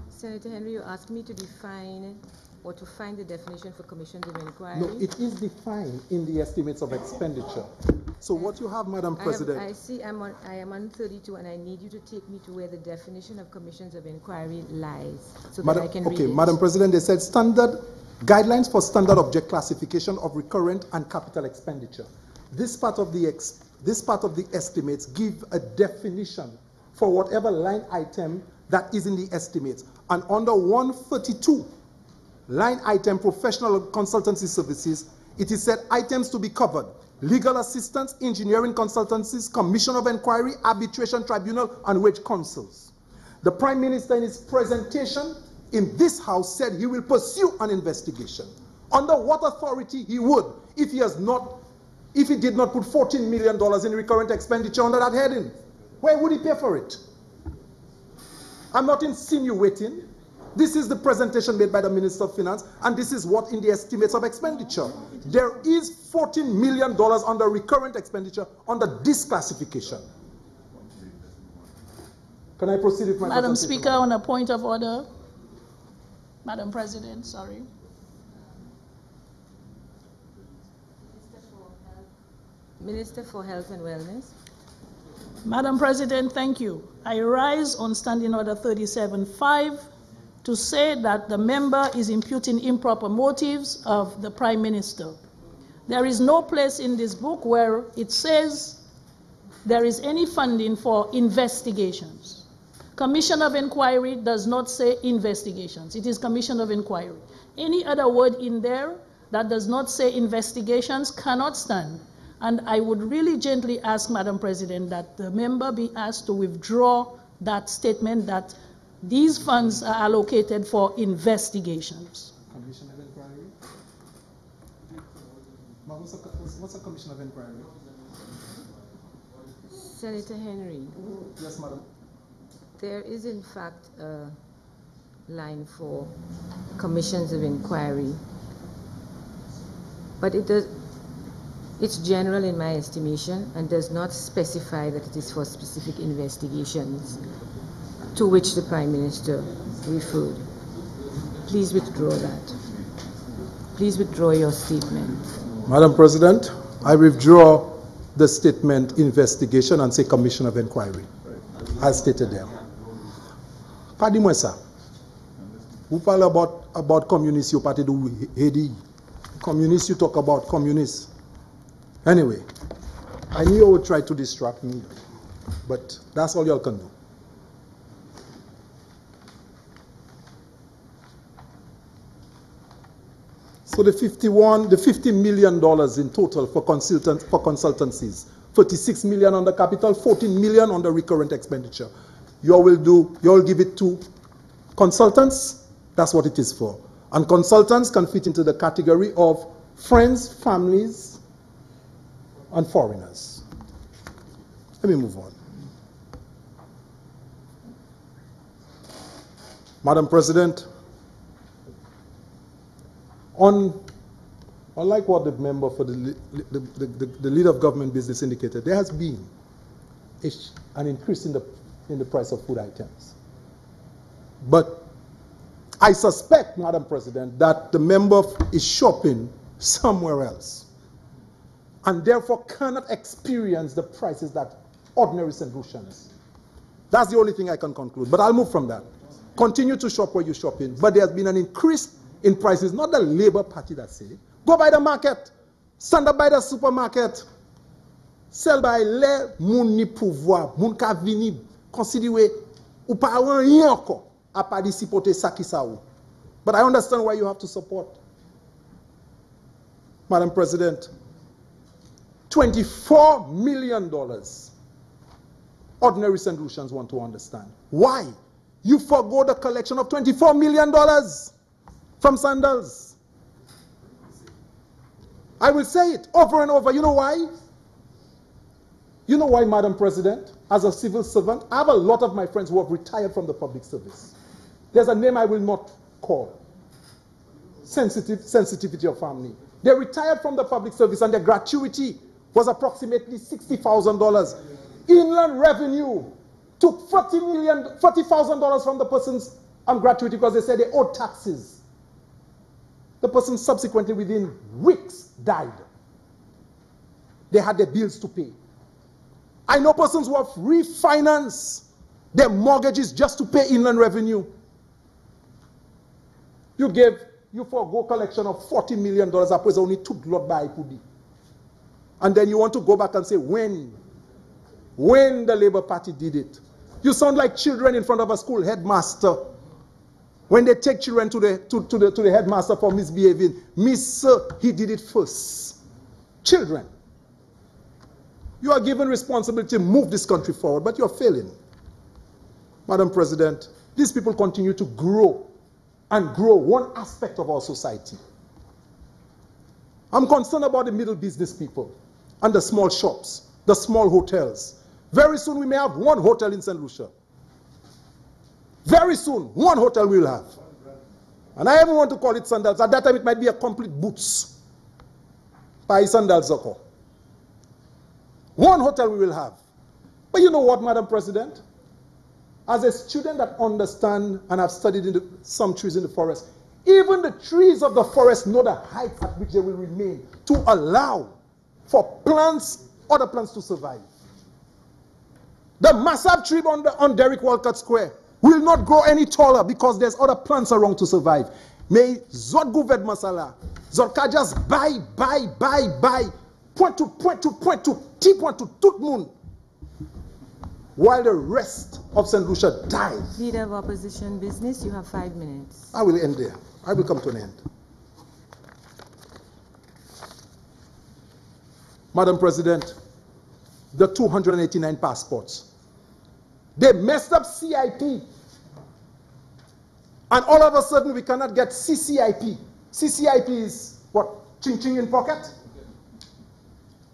Senator Henry, you asked me to define or to find the definition for commissions of inquiry.
No, it is defined in the estimates of expenditure. So what you have, Madam President.
I am on 32, and I need you to take me to where the definition of commissions of inquiry lies, so that I can read it.
Madam President, they said standard guidelines for standard object classification of recurrent and capital expenditure. This part of the estimates give a definition for whatever line item that is in the estimates. And under 132, line item professional consultancy services, it is said items to be covered: legal assistance, engineering consultancies, commission of inquiry, arbitration tribunal, and wage counsels. The Prime Minister in his presentation in this House said he will pursue an investigation. Under what authority he would if he did not put $14 million in recurrent expenditure under that heading? Where would he pay for it? I'm not insinuating. This is the presentation made by the Minister of Finance, and this is what in the estimates of expenditure. There is $14 million under recurrent expenditure under this classification. Can I proceed with my
Madam Speaker, on a point of order. Madam President, sorry.
Minister for Health and Wellness.
Madam President, thank you. I rise on Standing Order 37.5 to say that the member is imputing improper motives of the Prime Minister. There is no place in this book where it says there is any funding for investigations. Commission of Inquiry does not say investigations. It is Commission of Inquiry. Any other word in there that does not say investigations cannot stand. And I would really gently ask, Madam President, that the member be asked to withdraw that statement that these funds are allocated for investigations.
Commission of Inquiry? What's a Commission of Inquiry?
Senator Henry.
Yes, Madam.
There is, in fact, a line for commissions of inquiry, but it's general in my estimation and does not specify that it is for specific investigations to which the Prime Minister referred. Please withdraw that. Please withdraw your statement.
Madam President, I withdraw the statement investigation and say Commission of Inquiry, as stated there. Pardon-moi ça. Vous parlez about communists, you party do Haiti. Communists, you talk about communists. Anyway, I knew you would try to distract me, but that's all y'all can do. So the $50 million in total for consultancies, 36 million on the capital, 14 million on the recurrent expenditure. You all give it to consultants. That's what it is for. And consultants can fit into the category of friends, families, and foreigners. Let me move on. Madam President, unlike what the member for the leader of government business indicated, there has been an increase in the price of food items. But I suspect, Madam President, that the member is shopping somewhere else and therefore cannot experience the prices that ordinary St. Lucians. That's the only thing I can conclude. But I'll move from that. Continue to shop where you're shopping. But there has been an increase in prices, not the Labour Party that said it. Go by the market. Stand up by the supermarket. Sell by les moun ni pouvoir, moun ka vini considérer ou pas rien encore à participer ça qui ça ou. But I understand why you have to support. Madam President, $24 million. Ordinary St. Lucians want to understand. Why? You forgo the collection of $24 million from sandals. I will say it over and over. You know why? You know why, Madam President? As a civil servant, I have a lot of my friends who have retired from the public service. There's a name I will not call. Sensitivity of family. They retired from the public service and their gratuity was approximately $60,000. Inland revenue took $40,000 from the person's gratuity because they said they owed taxes. The person subsequently, within weeks, died. They had their bills to pay. I know persons who have refinanced their mortgages just to pay inland revenue. You forgo collection of $40 million, upwards only took lot by IPUD. And then you want to go back and say, when the Labour Party did it. You sound like children in front of a school headmaster. When they take children to the headmaster for misbehaving, Miss, he did it first. Children. You are given responsibility to move this country forward, but you're failing. Madam President, these people continue to grow and grow one aspect of our society. I'm concerned about the middle business people and the small shops, the small hotels. Very soon we may have one hotel in St. Lucia. Very soon, one hotel we will have. And I even want to call it sandals. At that time it might be a complete boots. By sandals zoko. One hotel we will have. But you know what, Madam President? As a student that understands and have studied some trees in the forest, even the trees of the forest know the heights at which they will remain to allow for plants, other plants to survive. The massive tree on Derrick Walcott Square will not grow any taller because there's other plants around to survive. May Zod Guved Masala, Zod ka just buy, point to, T point to Tutmun, while the rest of St. Lucia dies.
Leader of Opposition Business, you have 5 minutes.
I will end there. I will come to an end. Madam President, the 289 passports. They messed up CIP. And all of a sudden we cannot get CCIP. CCIP is what? Ching ching in pocket?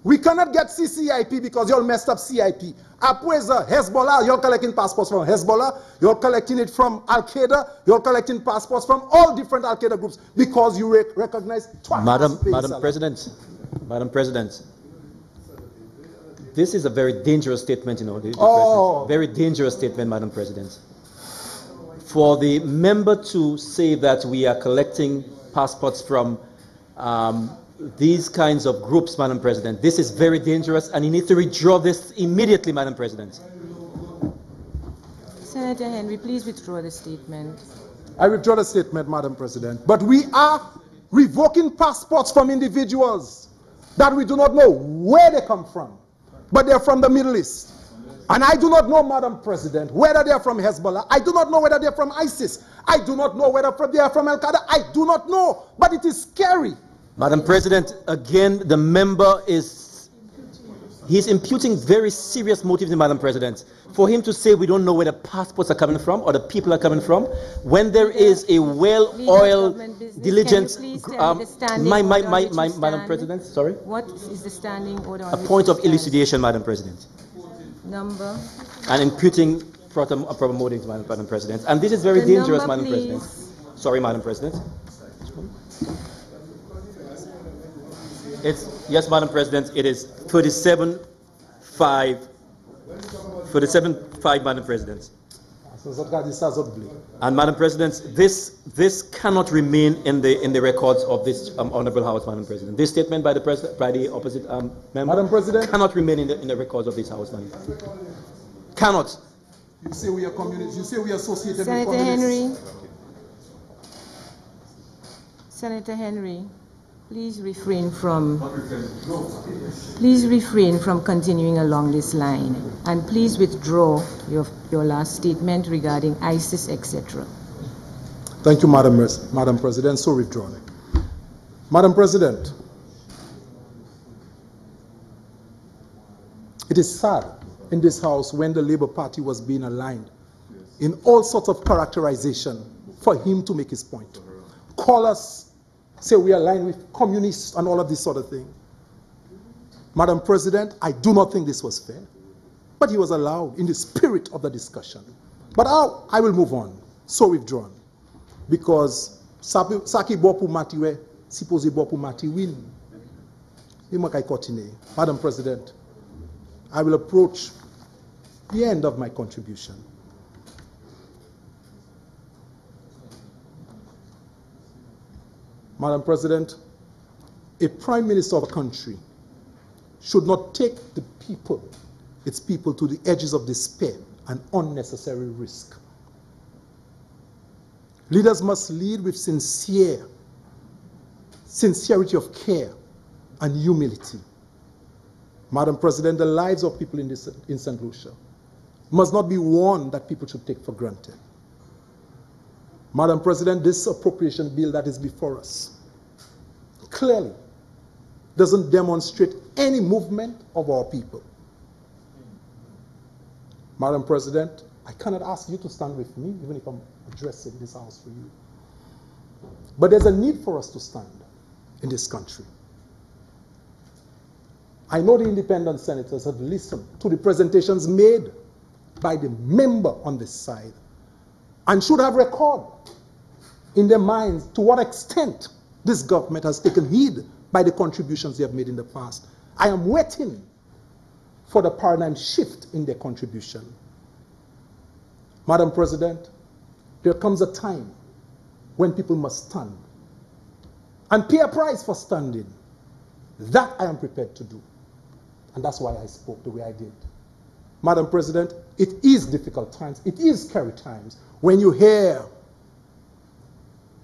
We cannot get CCIP because you all messed up CIP. Apweza, Hezbollah, you're collecting passports from Hezbollah, you're collecting it from Al-Qaeda, you're collecting passports from all different Al-Qaeda groups because you recognize
Madam President, this is a very dangerous statement, you know. Very dangerous statement, Madam President. For the member to say that we are collecting passports from these kinds of groups, Madam President, this is very dangerous, and you need to withdraw this immediately, Madam President.
Senator Henry, please withdraw the statement.
I withdraw the statement, Madam President. But we are revoking passports from individuals that we do not know where they come from, but they're from the Middle East. And I do not know, Madam President, whether they are from Hezbollah. I do not know whether they are from ISIS. I do not know whether they are from Al-Qaeda. I do not know. But it is scary.
Madam President, again, the member he's imputing very serious motives in Madam President. For him to say we don't know where the passports are coming from or the people are coming from, when there is a well-oiled, diligent, Madam President, sorry?
What is the standing order on
a point of elucidation, Madam President.
Number.
And imputing proper motives, Madam President. And this is very dangerous, Madam President. Sorry, Madam President. Yes, Madam President, it is 37-5, Madam President. And Madam President, this cannot remain in the records of this honourable House, Madam President. This statement by the opposite member,
Madam President,
cannot remain in the records of this House, Madam President. Cannot.
You say we are communists. You say we are associated with
Senator
communists.
Henry. Senator Henry, please refrain from continuing along this line, and please withdraw your last statement regarding ISIS, etc.
Thank you, Madam President. So withdrawn. Madam President, it is sad in this House when the Labour Party was being aligned in all sorts of characterization for him to make his point. Call us, say we align with communists and all of this sort of thing. Madam President, I do not think this was fair, but he was allowed in the spirit of the discussion. But I will move on, so withdrawn, because Saki Bopu Matiwe, Sipozi Bopu Mati win. Madam President, I will approach the end of my contribution. Madam President, a Prime Minister of a country should not take its people to the edges of despair and unnecessary risk. Leaders must lead with sincerity of care and humility. Madam President, the lives of people in St. Lucia must not be one that people should take for granted. Madam President, this appropriation bill that is before us clearly doesn't demonstrate any movement of our people. Madam President, I cannot ask you to stand with me, even if I'm addressing this House for you. But there's a need for us to stand in this country. I know the independent senators have listened to the presentations made by the member on this side and should have record in their minds to what extent this government has taken heed by the contributions they have made in the past. I am waiting for the paradigm shift in their contribution. Madam President, there comes a time when people must stand and pay a price for standing. That I am prepared to do. And that's why I spoke the way I did. Madam President, it is difficult times, it is scary times when you hear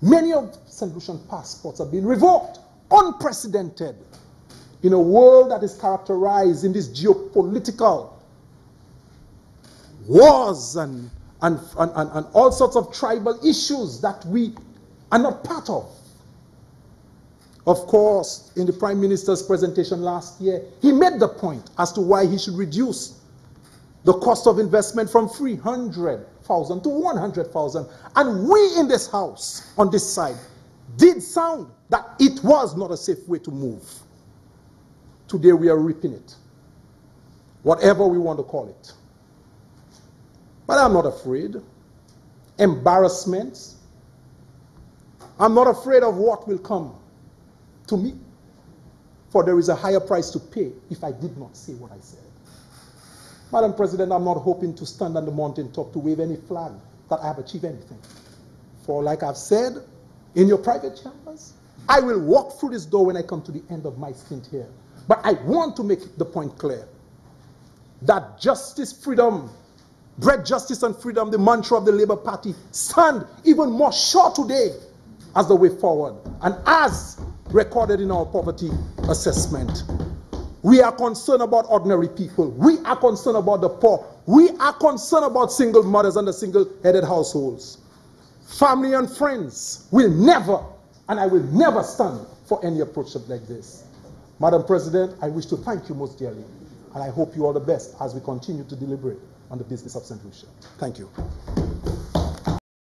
many of St. Lucian passports have been revoked, unprecedented, in a world that is characterized in these geopolitical wars and all sorts of tribal issues that we are not part of. Of course, in the Prime Minister's presentation last year, he made the point as to why he should reduce the cost of investment from 300,000 to 100,000. And we in this House, on this side, did sound that it was not a safe way to move. Today we are reaping it, whatever we want to call it. But I'm not afraid. Embarrassments. I'm not afraid of what will come to me, for there is a higher price to pay if I did not say what I said. Madam President, I'm not hoping to stand on the mountaintop to wave any flag that I have achieved anything. For like I've said, in your private chambers, I will walk through this door when I come to the end of my stint here. But I want to make the point clear that justice, freedom, bread, justice, and freedom, the mantra of the Labour Party, stand even more sure today as the way forward. And as recorded in our poverty assessment, we are concerned about ordinary people. We are concerned about the poor. We are concerned about single mothers and the single-headed households. Family and friends will never, and I will never stand for any approach like this. Madam President, I wish to thank you most dearly, and I hope you all the best as we continue to deliberate on the business of St. Lucia. Thank you.